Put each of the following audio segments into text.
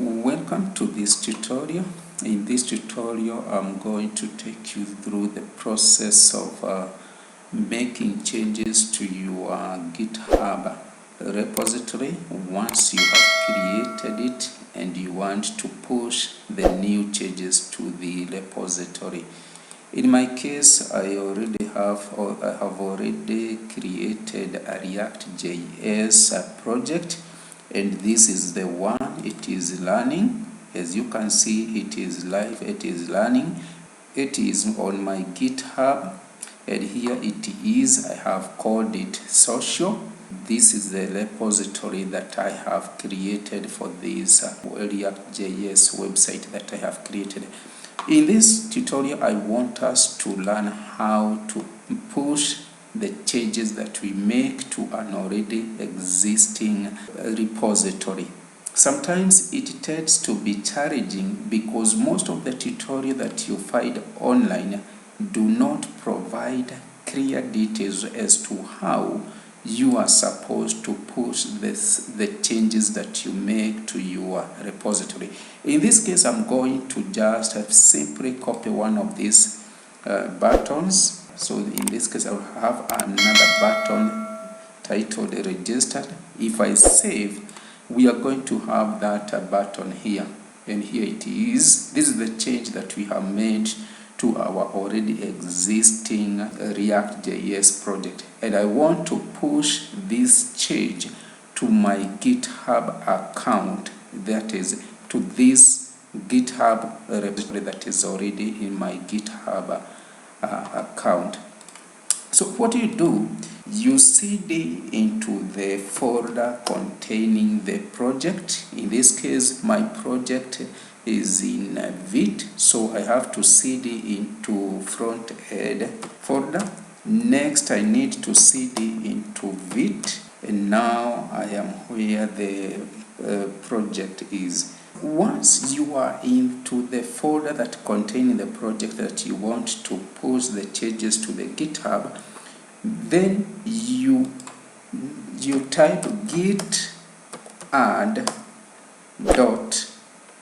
Welcome to this tutorial. In this tutorial, I'm going to take you through the process of making changes to your GitHub repository once you have created it and you want to push the new changes to the repository. In my case, I have already created a React.js project, and this is the one. It is learning. As you can see, it is live, it is learning. It is on my GitHub, and here it is. I have called it social. This is the repository that I have created for this React.js website that I have created. In this tutorial, I want us to learn how to push the changes that we make to an already existing repository. Sometimes it tends to be challenging because most of the tutorials that you find online do not provide clear details as to how you are supposed to push the changes that you make to your repository. In this case, I'm going to just simply copy one of these buttons. So in this case, I will have another button titled registered. If I save, we are going to have that button here, and here it is. This is the change that we have made to our already existing React.js project, and I want to push this change to my GitHub account, that is to this GitHub repository that is already in my GitHub account. So what do? You cd into the folder containing the project. In this case, my project is in Vite, so I have to cd into front end folder. Next, I need to cd into Vite, and now I am where the project is. Once you are into the folder that contains the project that you want to push the changes to the GitHub, then you type git add dot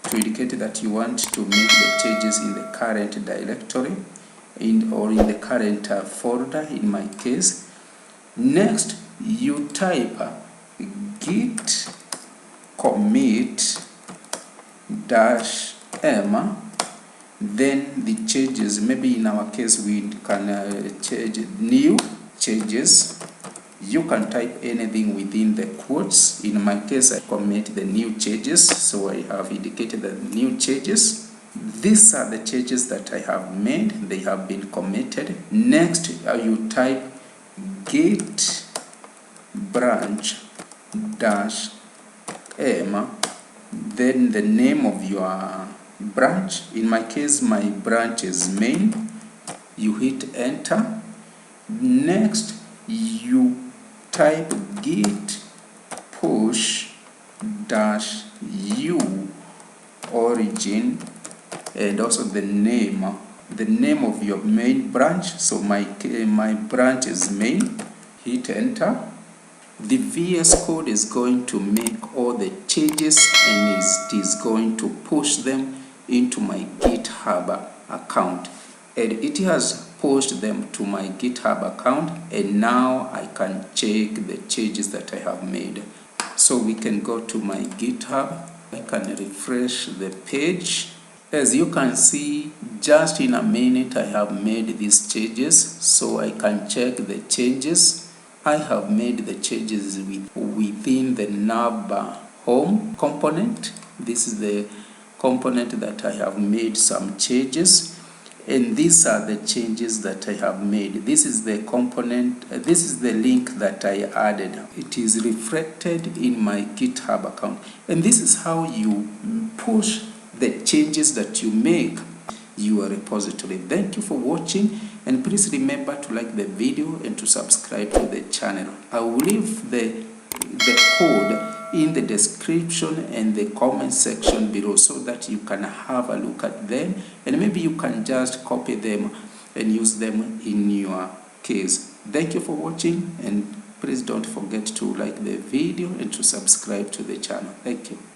to indicate that you want to make the changes in the current directory or in the current folder in my case. Next, you type git commit -m, then the changes, maybe in our case we can change new changes. You can type anything within the quotes. In my case, I commit the new changes, so I have indicated the new changes. These are the changes that I have made. They have been committed. Next, you type git branch -m, then the name of your branch. In my case, my branch is main. You hit enter. Next, you type git push -u origin, and also the name of your main branch. So my branch is main. Hit enter. The VSCode is going to make all the changes, and it is going to push them into my GitHub account, and it has pushed them to my GitHub account, and now I can check the changes that I have made. So we can go to my GitHub. I can refresh the page. As you can see, just in a minute I have made these changes, so I can check the changes. I have made the changes within the nav home component. This is the component that I have made some changes, and these are the changes that I have made. This is the component, this is the link that I added. It is reflected in my GitHub account, and this is how you push the changes that you make your repository. Thank you for watching, and please remember to like the video and to subscribe to the channel. I will leave the code in the description and the comment section below so that you can have a look at them, and maybe you can just copy them and use them in your case. Thank you for watching, and please don't forget to like the video and to subscribe to the channel. Thank you.